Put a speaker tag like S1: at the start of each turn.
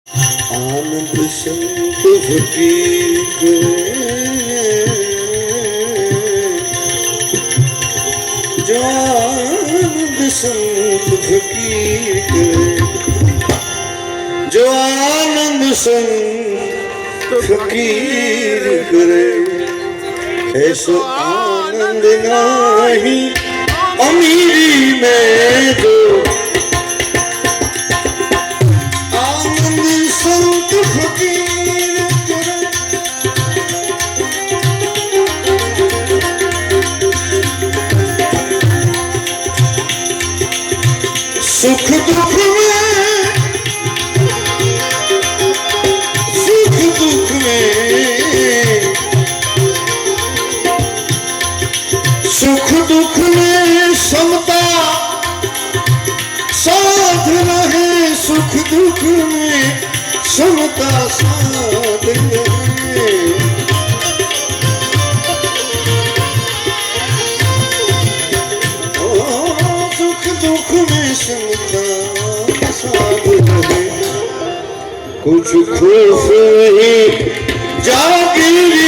S1: आनंद संत फकीर करे, जो आनंद संत फकीर करे, जो आनंद संत फकीर करे, ऐसो आनंद नहीं अमीरी में दो। सुख दुख में, सुख दुख में, सुख दुख में समता साथ रहे, सुख दुख में समता साथ रहे। सुख दुख में समता साथ रहे, कुछ खौफ नहीं जागीर